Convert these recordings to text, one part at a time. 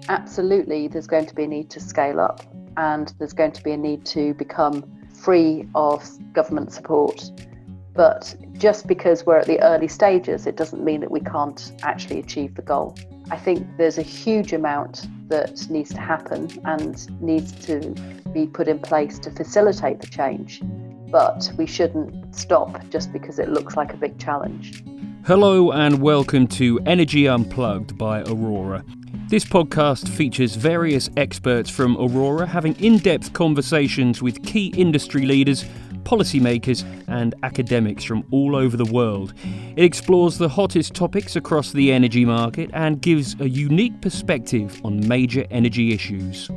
Absolutely, there's going to be a need to scale up, and there's going to be a need to become free of government support. But just because we're at the early stages, it doesn't mean that we can't actually achieve the goal. I think there's a huge amount that needs to happen and needs to be put in place to facilitate the change. But we shouldn't stop just because it looks like a big challenge. Hello and welcome to Energy Unplugged by Aurora. This podcast features various experts from Aurora having in-depth conversations with key industry leaders, policymakers and academics from all over the world. It explores the hottest topics across the energy market and gives a unique perspective on major energy issues.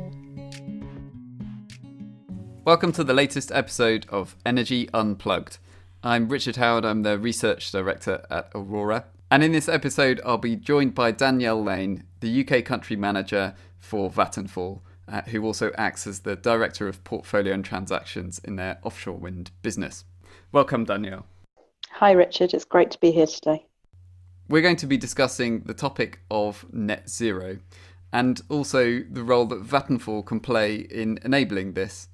Welcome to the latest episode of Energy Unplugged. I'm Richard Howard, I'm the Research Director at Aurora. And in this episode, I'll be joined by Danielle Lane, the UK Country Manager for Vattenfall, who also acts as the Director of Portfolio and Transactions in their offshore wind business. Welcome, Danielle. Hi, Richard. It's great to be here today. We're going to be discussing the topic of net zero and also the role that Vattenfall can play in enabling this.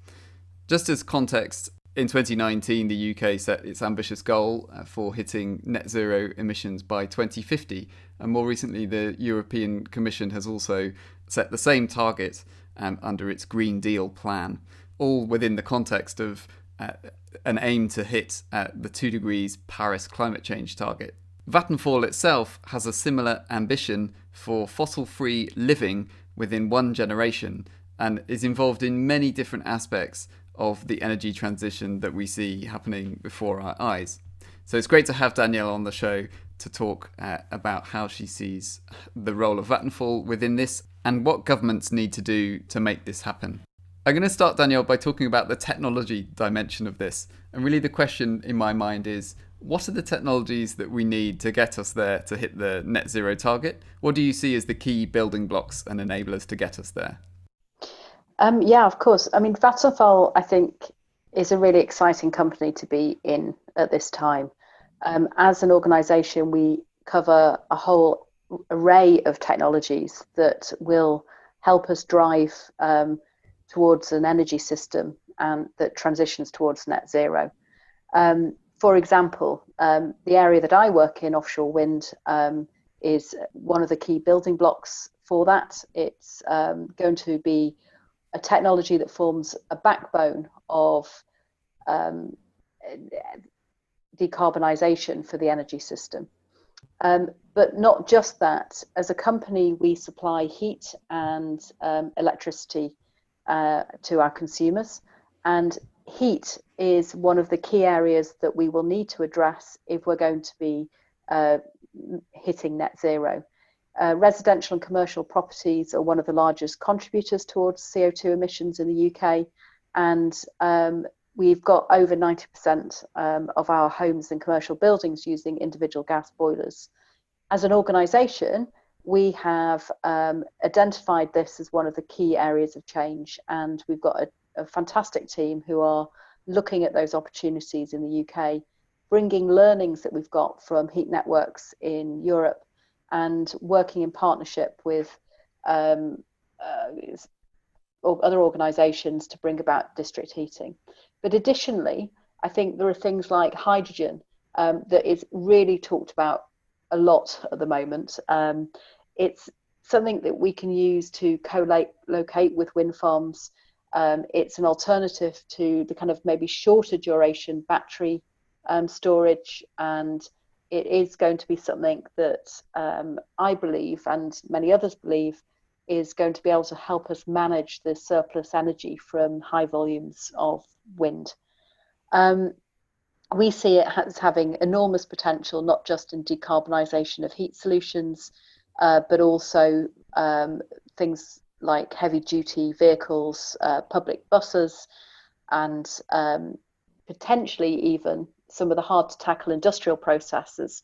Just as context, in 2019, the UK set its ambitious goal for hitting net zero emissions by 2050. And more recently, the European Commission has also set the same target under its Green Deal plan, all within the context of an aim to hit the 2 degrees Paris climate change target. Vattenfall itself has a similar ambition for fossil-free living within one generation and is involved in many different aspects of the energy transition that we see happening before our eyes. So it's great to have Danielle on the show to talk about how she sees the role of Vattenfall within this and what governments need to do to make this happen. I'm going to start, Danielle, by talking about the technology dimension of this. And really the question in my mind is, what are the technologies that we need to get us there to hit the net zero target? What do you see as the key building blocks and enablers to get us there? Yeah, of course. I mean, Vattenfall, I think, is a really exciting company to be in at this time. As an organisation, we cover a whole array of technologies that will help us drive towards an energy system that transitions towards net zero. For example, the area that I work in, offshore wind, is one of the key building blocks for that. It's going to be a technology that forms a backbone of decarbonisation for the energy system. But not just that. As a company, we supply heat and electricity to our consumers. And heat is one of the key areas that we will need to address if we're going to be hitting net zero. Residential and commercial properties are one of the largest contributors towards CO2 emissions in the UK, and we've got over 90% of our homes and commercial buildings using individual gas boilers. As an organisation, we have identified this as one of the key areas of change, and we've got a fantastic team who are looking at those opportunities in the UK, bringing learnings that we've got from heat networks in Europe and working in partnership with other organisations to bring about district heating. But additionally, I think there are things like hydrogen that is really talked about a lot at the moment. It's something that we can use to co-locate with wind farms. It's an alternative to the kind of maybe shorter duration battery storage, and it is going to be something that I believe, and many others believe, is going to be able to help us manage the surplus energy from high volumes of wind. We see it as having enormous potential, not just in decarbonisation of heat solutions, but also things like heavy duty vehicles, public buses, and potentially even some of the hard to tackle industrial processes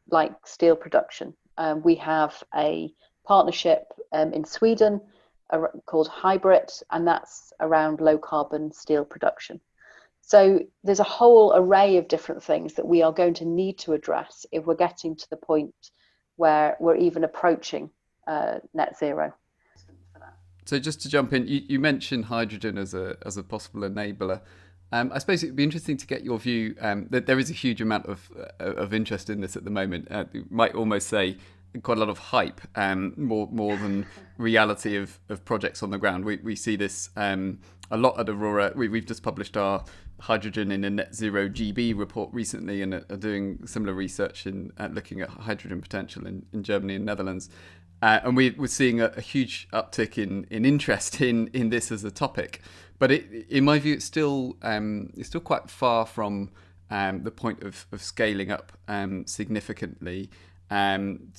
like steel production. We have a partnership in Sweden called Hybrid, and that's around low carbon steel production. So there's a whole array of different things that we are going to need to address if we're getting to the point where we're even approaching net zero. So just to jump in, you mentioned hydrogen as a possible enabler. I suppose it'd be interesting to get your view. That there is a huge amount of interest in this at the moment. You might almost say quite a lot of hype, more than reality of projects on the ground. We see this a lot at Aurora. We've just published our hydrogen in a net zero GB report recently, and are doing similar research in looking at hydrogen potential in Germany and Netherlands. And we're seeing a huge uptick in interest in this as a topic, but in my view, it's still quite far from the point of scaling up significantly. And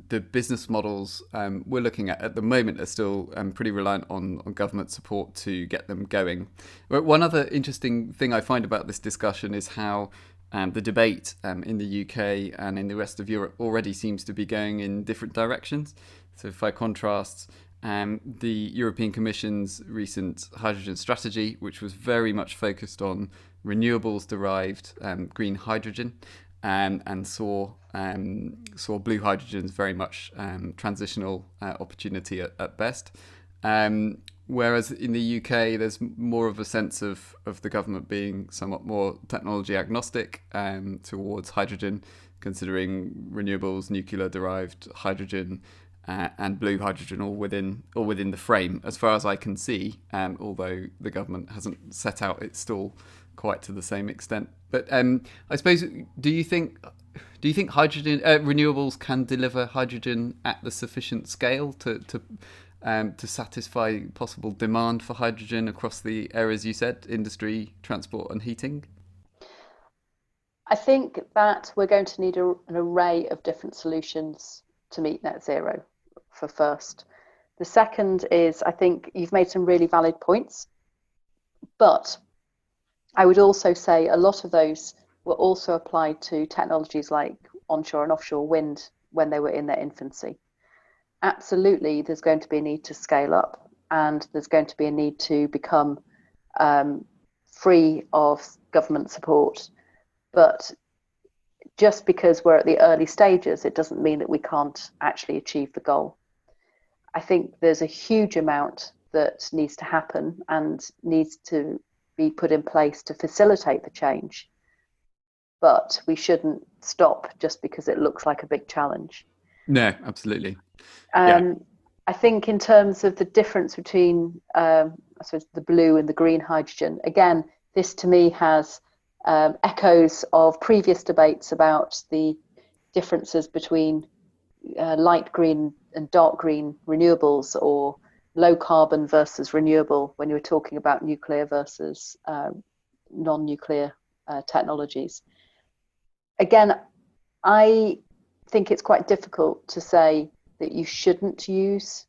the business models we're looking at the moment are still pretty reliant on government support to get them going. But one other interesting thing I find about this discussion is how the debate in the UK and in the rest of Europe already seems to be going in different directions. So if I contrast the European Commission's recent hydrogen strategy, which was very much focused on renewables-derived green hydrogen, and saw blue hydrogen as very much transitional opportunity at best. Whereas in the UK, there's more of a sense of the government being somewhat more technology agnostic towards hydrogen, considering renewables, nuclear-derived hydrogen, and blue hydrogen all within the frame, as far as I can see. Although the government hasn't set out its stall quite to the same extent. But I suppose, do you think hydrogen renewables can deliver hydrogen at the sufficient scale to satisfy possible demand for hydrogen across the areas you said, industry, transport and heating? I think that we're going to need an array of different solutions to meet net zero, for first. The second is, I think you've made some really valid points, but I would also say a lot of those were also applied to technologies like onshore and offshore wind when they were in their infancy. Absolutely, there's going to be a need to scale up, and there's going to be a need to become free of government support. But just because we're at the early stages, it doesn't mean that we can't actually achieve the goal. I think there's a huge amount that needs to happen and needs to be put in place to facilitate the change. But we shouldn't stop just because it looks like a big challenge. No, absolutely. I think in terms of the difference between, I suppose, the blue and the green hydrogen, again, this to me has echoes of previous debates about the differences between light green and dark green renewables, or low carbon versus renewable, when you were talking about nuclear versus non-nuclear technologies. Again, I think it's quite difficult to say that you shouldn't use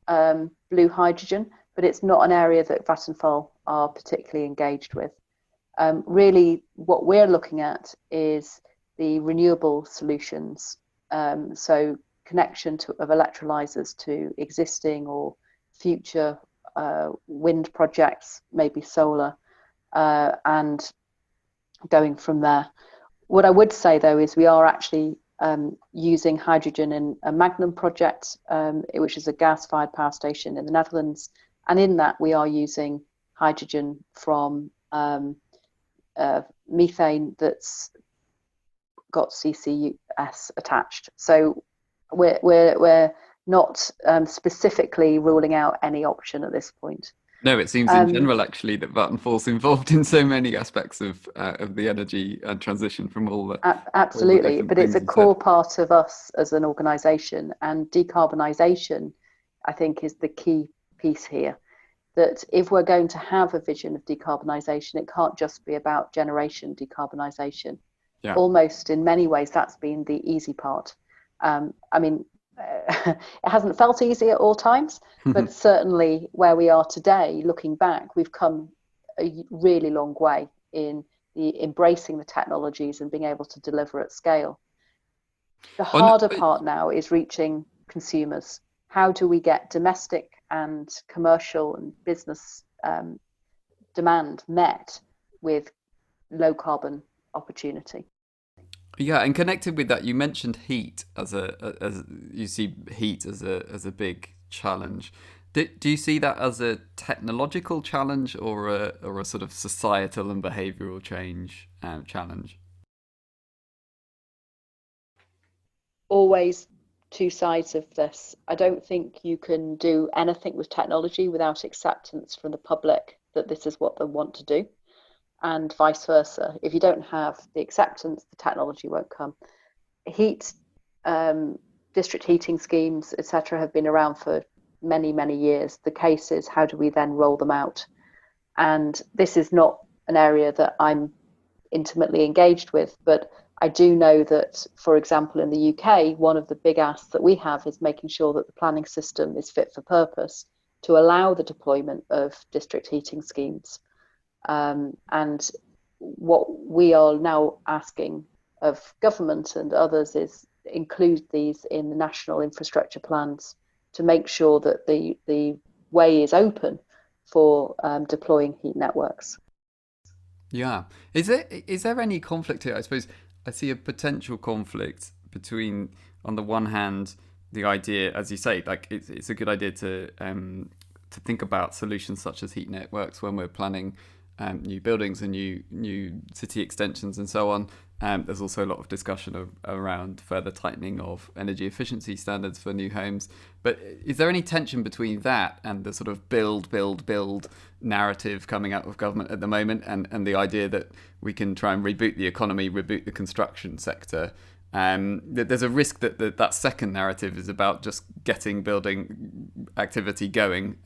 blue hydrogen, but it's not an area that Vattenfall are particularly engaged with. Really, what we're looking at is the renewable solutions, so connection of electrolyzers to existing or future wind projects, maybe solar, and going from there. What I would say, though, is we are actually using hydrogen in a Magnum project, which is a gas-fired power station in the Netherlands. And in that, we are using hydrogen from methane that's got CCS attached. So we're not specifically ruling out any option at this point. No, it seems in general actually that Vattenfall's involved in so many aspects of the energy transition from all the absolutely, all the but it's a core part of us as an organisation, and decarbonisation, I think, is the key piece here. That if we're going to have a vision of decarbonisation, it can't just be about generation decarbonisation. Yeah. Almost in many ways, that's been the easy part. I mean, it hasn't felt easy at all times, but certainly where we are today, looking back, we've come a really long way in embracing the technologies and being able to deliver at scale. The harder part now is reaching consumers. How do we get domestic and commercial and business demand met with low carbon opportunity? Yeah, and connected with that, you mentioned heat as you see heat as a big challenge. Do you see that as a technological challenge or a sort of societal and behavioural change challenge? Always two sides of this. I don't think you can do anything with technology without acceptance from the public that this is what they want to do, and vice versa. If you don't have the acceptance, the technology won't come. Heat, district heating schemes, etc., have been around for many, many years. The case is, how do we then roll them out? And this is not an area that I'm intimately engaged with, but I do know that, for example, in the UK, one of the big asks that we have is making sure that the planning system is fit for purpose to allow the deployment of district heating schemes. And what we are now asking of government and others is include these in the national infrastructure plans to make sure that the way is open for deploying heat networks. Yeah. Is there any conflict here? I suppose I see a potential conflict between, on the one hand, the idea, as you say, like it's a good idea to think about solutions such as heat networks when we're planning new buildings and new city extensions and so on. There's also a lot of discussion around further tightening of energy efficiency standards for new homes. But is there any tension between that and the sort of build narrative coming out of government at the moment, and the idea that we can try and reboot the economy, reboot the construction sector? There's a risk that second narrative is about just getting building activity going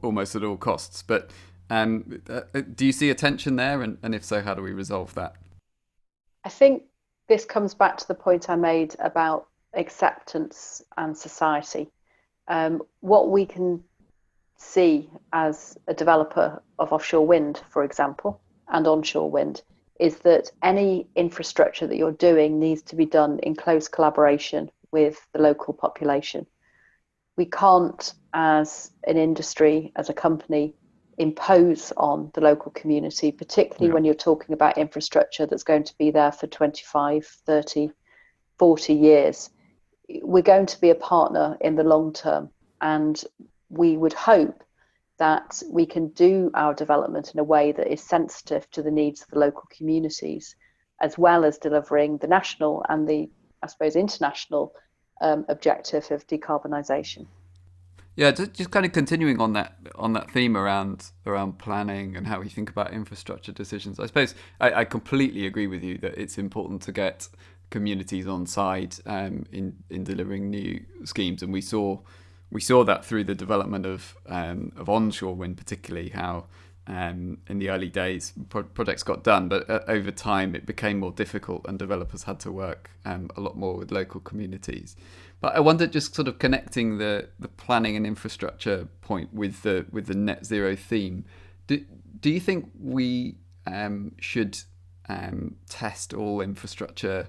almost at all costs. But do you see a tension there? And if so, how do we resolve that? I think this comes back to the point I made about acceptance and society. What we can see as a developer of offshore wind, for example, and onshore wind, is that any infrastructure that you're doing needs to be done in close collaboration with the local population. We can't, as an industry, as a company, impose on the local community, particularly when you're talking about infrastructure that's going to be there for 25, 30, 40 years. We're going to be a partner in the long term, and we would hope that we can do our development in a way that is sensitive to the needs of the local communities, as well as delivering the national and the, I suppose, international objective of decarbonisation. Yeah, just kind of continuing on that theme around planning and how we think about infrastructure decisions. I suppose I completely agree with you that it's important to get communities on side in delivering new schemes, and we saw that through the development of onshore wind, particularly how in the early days projects got done, but over time it became more difficult and developers had to work a lot more with local communities. But I wonder, just sort of connecting the planning and infrastructure point with the net zero theme, do you think we should test all infrastructure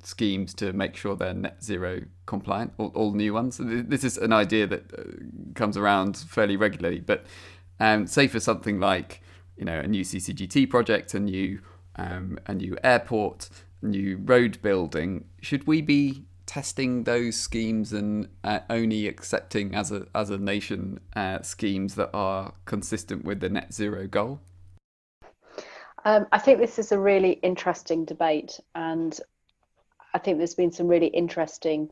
schemes to make sure they're net zero compliant, all new ones? This is an idea that comes around fairly regularly, but say for something like, a new CCGT project, a new airport, new road building, should we be testing those schemes and only accepting as a nation schemes that are consistent with the net zero goal? I think this is a really interesting debate, and I think there's been some really interesting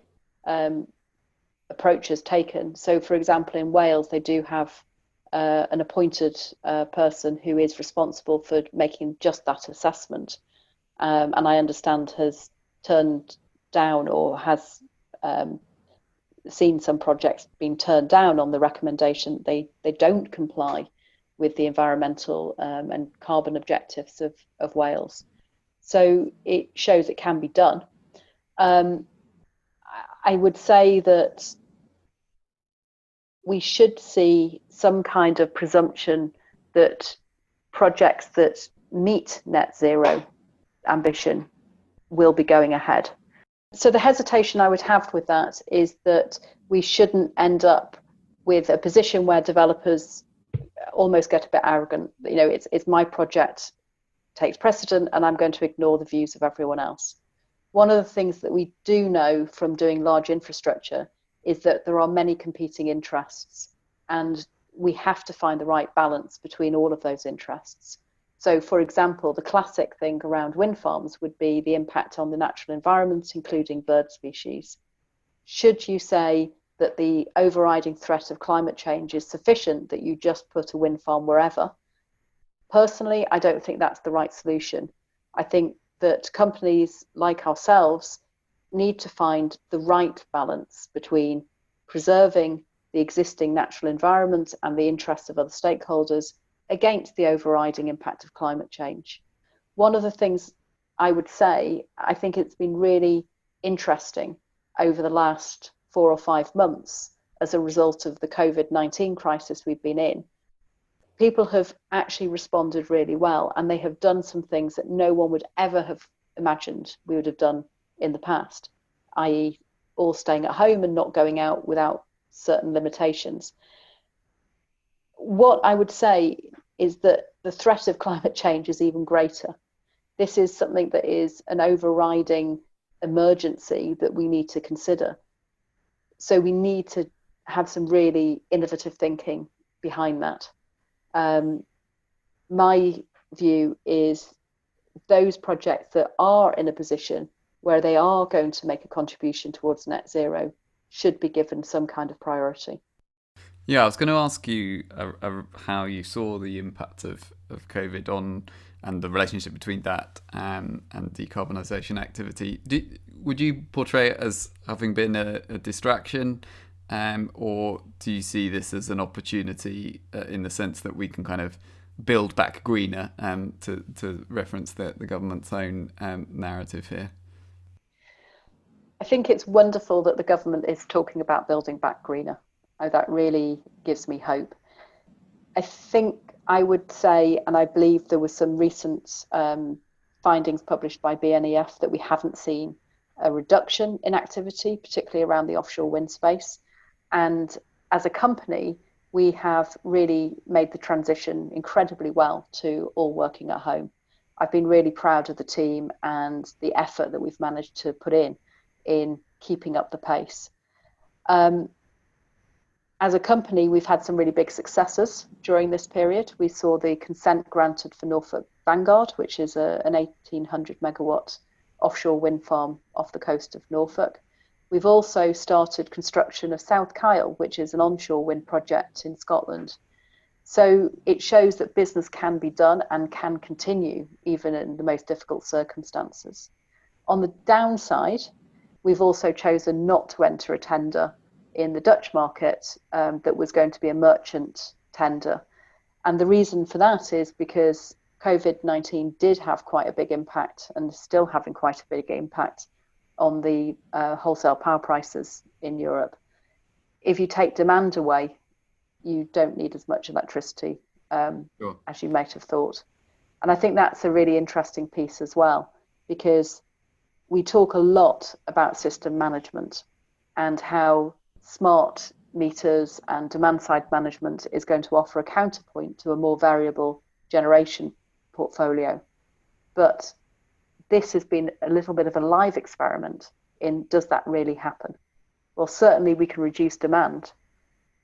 approaches taken. So, for example, in Wales, they do have an appointed person who is responsible for making just that assessment, and I understand has turned down or has seen some projects being turned down on the recommendation they don't comply with the environmental and carbon objectives of Wales. So it shows it can be done. I would say that we should see some kind of presumption that projects that meet net zero ambition will be going ahead. So the hesitation I would have with that is that we shouldn't end up with a position where developers almost get a bit arrogant. It's my project takes precedent and I'm going to ignore the views of everyone else. One of the things that we do know from doing large infrastructure is that there are many competing interests, and we have to find the right balance between all of those interests. So, for example, the classic thing around wind farms would be the impact on the natural environment, including bird species. Should you say that the overriding threat of climate change is sufficient that you just put a wind farm wherever? Personally, I don't think that's the right solution. I think that companies like ourselves need to find the right balance between preserving the existing natural environment and the interests of other stakeholders against the overriding impact of climate change. One of the things I would say, I think it's been really interesting over the last 4 or 5 months as a result of the COVID-19 crisis we've been in. People have actually responded really well, and they have done some things that no one would ever have imagined we would have done in the past, i.e. all staying at home and not going out without certain limitations. What I would say is that the threat of climate change is even greater. This is something that is an overriding emergency that we need to consider. So we need to have some really innovative thinking behind that. My view is those projects that are in a position where they are going to make a contribution towards net zero should be given some kind of priority. Yeah, I was going to ask you how you saw the impact of COVID on and the relationship between that and decarbonisation activity. Would you portray it as having been a distraction, or do you see this as an opportunity in the sense that we can kind of build back greener, to reference the government's own narrative here? I think it's wonderful that the government is talking about building back greener. That really gives me hope. I think I would say, and I believe there was some recent findings published by BNEF, that we haven't seen a reduction in activity, particularly around the offshore wind space. And as a company, we have really made the transition incredibly well to all working at home. I've been really proud of the team and the effort that we've managed to put in keeping up the pace. As a company, we've had some really big successes during this period. We saw the consent granted for Norfolk Vanguard, which is an 1,800 megawatt offshore wind farm off the coast of Norfolk. We've also started construction of South Kyle, which is an onshore wind project in Scotland. So it shows that business can be done and can continue even in the most difficult circumstances. On the downside, we've also chosen not to enter a tender in the Dutch market that was going to be a merchant tender. And the reason for that is because COVID-19 did have quite a big impact and is still having quite a big impact on the wholesale power prices in Europe. If you take demand away, you don't need as much electricity as you might have thought. And I think that's a really interesting piece as well, because we talk a lot about system management and how smart meters and demand side management is going to offer a counterpoint to a more variable generation portfolio. But this has been a little bit of a live experiment in, does that really happen? Well, certainly we can reduce demand,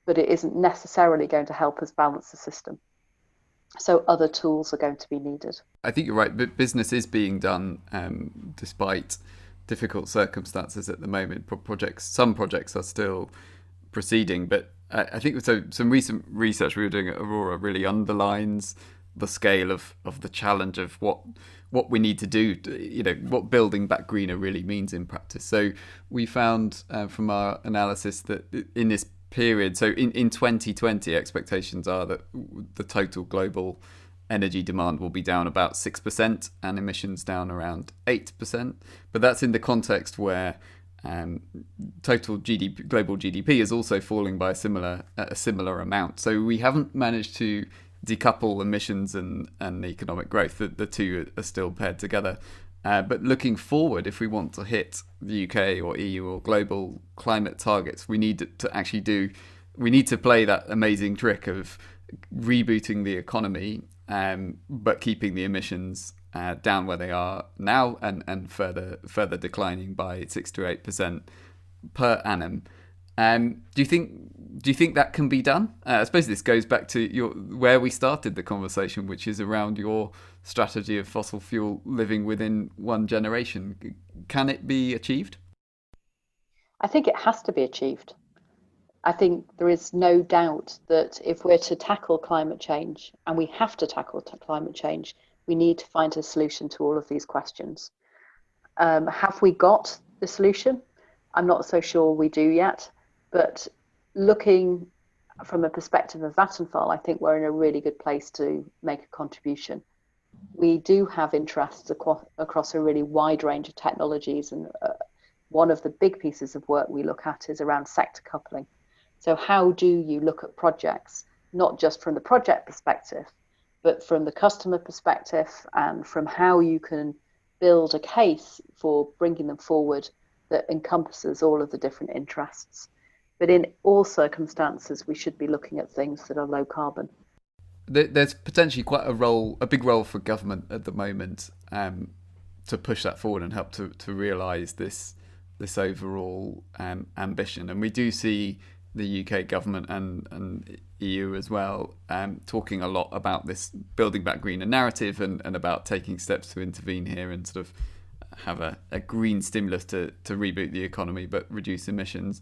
but it isn't necessarily going to help us balance the system. So other tools are going to be needed. I think you're right, but business is being done despite difficult circumstances at the moment. Some projects are still proceeding, but I think so. Some recent research we were doing at Aurora really underlines the scale of the challenge of what we need to do, what building back greener really means in practice. So we found from our analysis that in this period, so in 2020, expectations are that the total global energy demand will be down about 6% and emissions down around 8%. But that's in the context where total global GDP is also falling by a similar amount. So we haven't managed to decouple emissions and economic growth. The two are still paired together. But looking forward, if we want to hit the UK or EU or global climate targets, we need to play that amazing trick of rebooting the economy, but keeping the emissions down where they are now and further declining by 6 to 8% per annum. Do you think that can be done? I suppose this goes back to where we started the conversation, which is around your strategy of fossil fuel living within one generation. Can it be achieved? I think it has to be achieved. I think there is no doubt that if we're to tackle climate change, and we have to tackle climate change, we need to find a solution to all of these questions. Have we got the solution? I'm not so sure we do yet, but looking from a perspective of Vattenfall, I think we're in a really good place to make a contribution. We do have interests across a really wide range of technologies, and one of the big pieces of work we look at is around sector coupling. So how do you look at projects, not just from the project perspective, but from the customer perspective, and from how you can build a case for bringing them forward that encompasses all of the different interests. But in all circumstances, we should be looking at things that are low carbon. There's potentially quite a big role for government at the moment to push that forward and help to realise this overall ambition. And we do see the UK government and EU as well talking a lot about this building back greener narrative and about taking steps to intervene here and sort of have a green stimulus to reboot the economy but reduce emissions.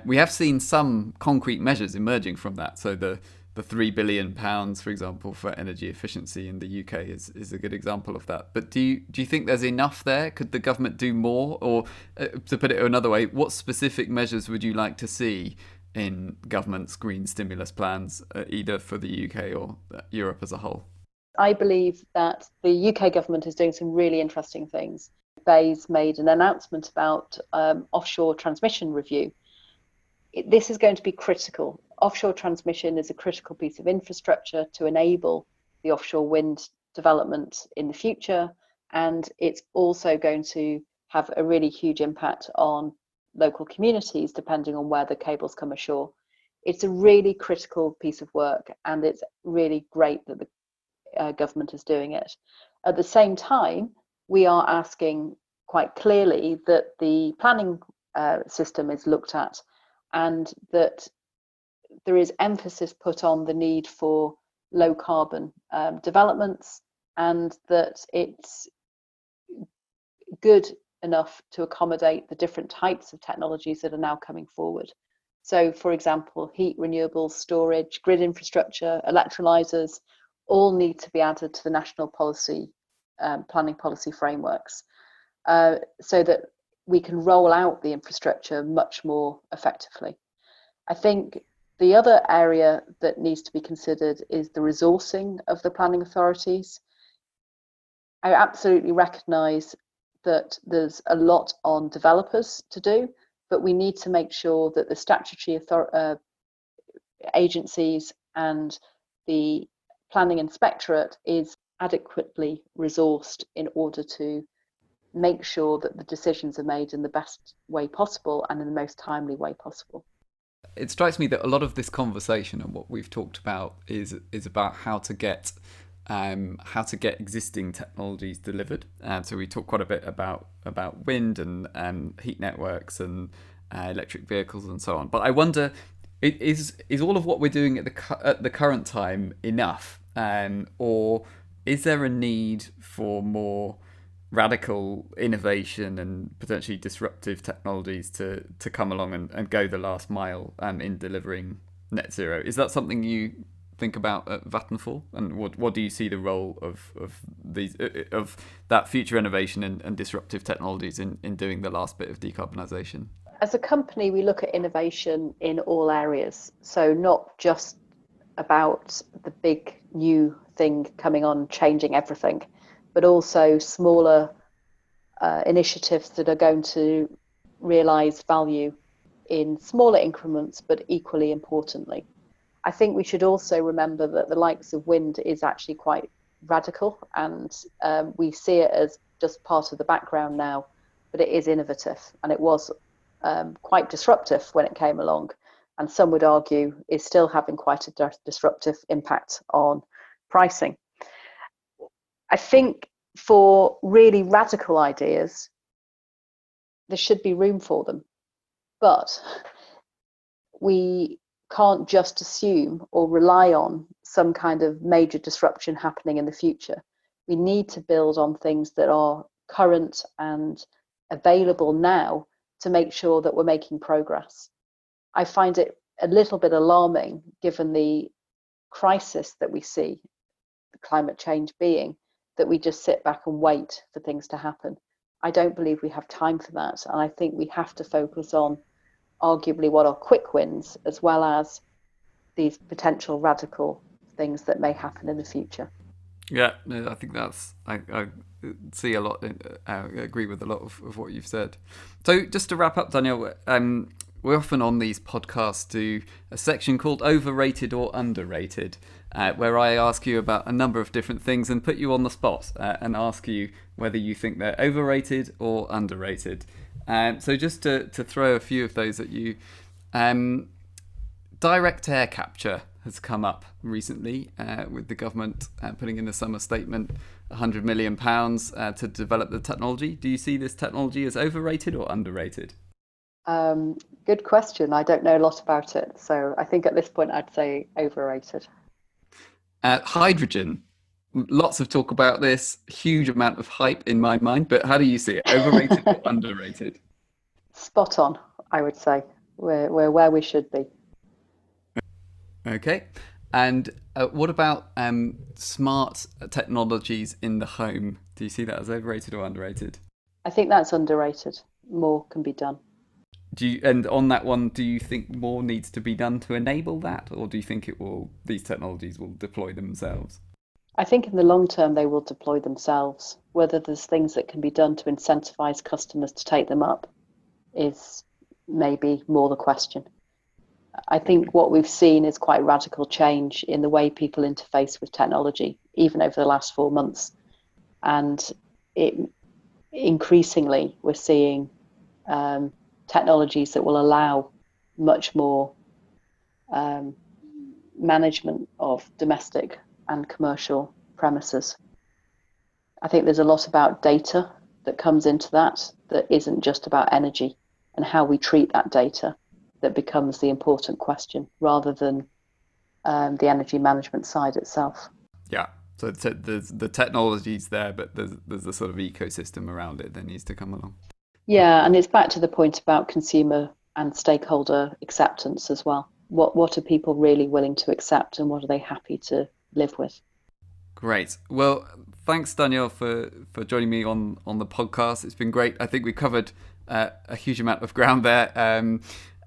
We have seen some concrete measures emerging from that. So the £3 billion, for example, for energy efficiency in the UK is a good example of that. But do you think there's enough there? Could the government do more? Or to put it another way, what specific measures would you like to see in government's green stimulus plans, either for the UK or Europe as a whole? I believe that the UK government is doing some really interesting things. BEIS made an announcement about offshore transmission review. This is going to be critical. Offshore transmission is a critical piece of infrastructure to enable the offshore wind development in the future, and it's also going to have a really huge impact on local communities depending on where the cables come ashore. It's a really critical piece of work, and it's really great that the government is doing it. At the same time, we are asking quite clearly that the planning system is looked at, and that there is emphasis put on the need for low carbon developments, and that it's good enough to accommodate the different types of technologies that are now coming forward. So, for example, heat, renewables, storage, grid infrastructure, electrolyzers, all need to be added to the national policy, planning policy frameworks, so that we can roll out the infrastructure much more effectively. I think the other area that needs to be considered is the resourcing of the planning authorities. I absolutely recognise that there's a lot on developers to do, but we need to make sure that the statutory agencies and the planning inspectorate is adequately resourced in order to make sure that the decisions are made in the best way possible and in the most timely way possible. It strikes me that a lot of this conversation and what we've talked about is about how to get existing technologies delivered. So we talk quite a bit about wind and heat networks and electric vehicles and so on. But I wonder, is all of what we're doing at the current time enough, or is there a need for more radical innovation and potentially disruptive technologies to come along and go the last mile in delivering net zero? Is that something you think about at Vattenfall, and what do you see the role of that future innovation and disruptive technologies in doing the last bit of decarbonisation? As a company, we look at innovation in all areas, so not just about the big new thing coming on changing everything, but also smaller initiatives that are going to realise value in smaller increments, but equally importantly. I think we should also remember that the likes of wind is actually quite radical, and we see it as just part of the background now, but it is innovative, and it was quite disruptive when it came along, and some would argue is still having quite a disruptive impact on pricing. I think for really radical ideas, there should be room for them, but we can't just assume or rely on some kind of major disruption happening in the future. We need to build on things that are current and available now to make sure that we're making progress. I find it a little bit alarming, given the crisis that we see, the climate change being, that we just sit back and wait for things to happen. I don't believe we have time for that. And I think we have to focus on arguably what are quick wins, as well as these potential radical things that may happen in the future. Yeah, I think I see a lot, I agree with a lot of what you've said. So just to wrap up, Danielle, we often on these podcasts do a section called Overrated or Underrated, where I ask you about a number of different things and put you on the spot and ask you whether you think they're overrated or underrated. So just to throw a few of those at you, direct air capture has come up recently with the government putting in the summer statement £100 million to develop the technology. Do you see this technology as overrated or underrated? Good question. I don't know a lot about it. So I think at this point I'd say overrated. Hydrogen. Lots of talk about this, huge amount of hype in my mind, but how do you see it? Overrated or underrated? Spot on, I would say. We're where we should be. Okay. And what about smart technologies in the home? Do you see that as overrated or underrated? I think that's underrated. More can be done. And on that one, do you think more needs to be done to enable that, or do you think these technologies will deploy themselves? I think in the long term they will deploy themselves. Whether there's things that can be done to incentivize customers to take them up is maybe more the question. I think what we've seen is quite radical change in the way people interface with technology, even over the last 4 months. And increasingly, we're seeing technologies that will allow much more management of domestic and commercial premises. I think there's a lot about data that comes into that isn't just about energy and how we treat that data that becomes the important question, rather than the energy management side itself. Yeah, so there's the technology's there, but there's a sort of ecosystem around it that needs to come along. Yeah, and it's back to the point about consumer and stakeholder acceptance as well. What are people really willing to accept, and what are they happy to live with? Great. Well, thanks, Danielle, for joining me on the podcast. It's been great. I think we covered a huge amount of ground there.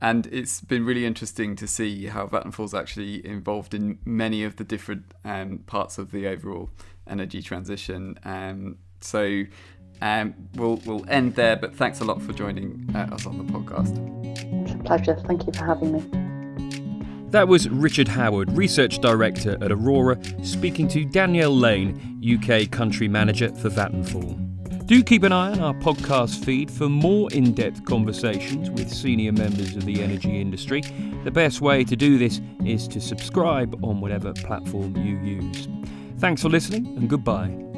And it's been really interesting to see how Vattenfall's actually involved in many of the different parts of the overall energy transition. So we'll end there, but thanks a lot for joining us on the podcast. It's a pleasure. Thank you for having me. That was Richard Howard, Research Director at Aurora, speaking to Danielle Lane, UK Country Manager for Vattenfall. Do keep an eye on our podcast feed for more in-depth conversations with senior members of the energy industry. The best way to do this is to subscribe on whatever platform you use. Thanks for listening, and goodbye.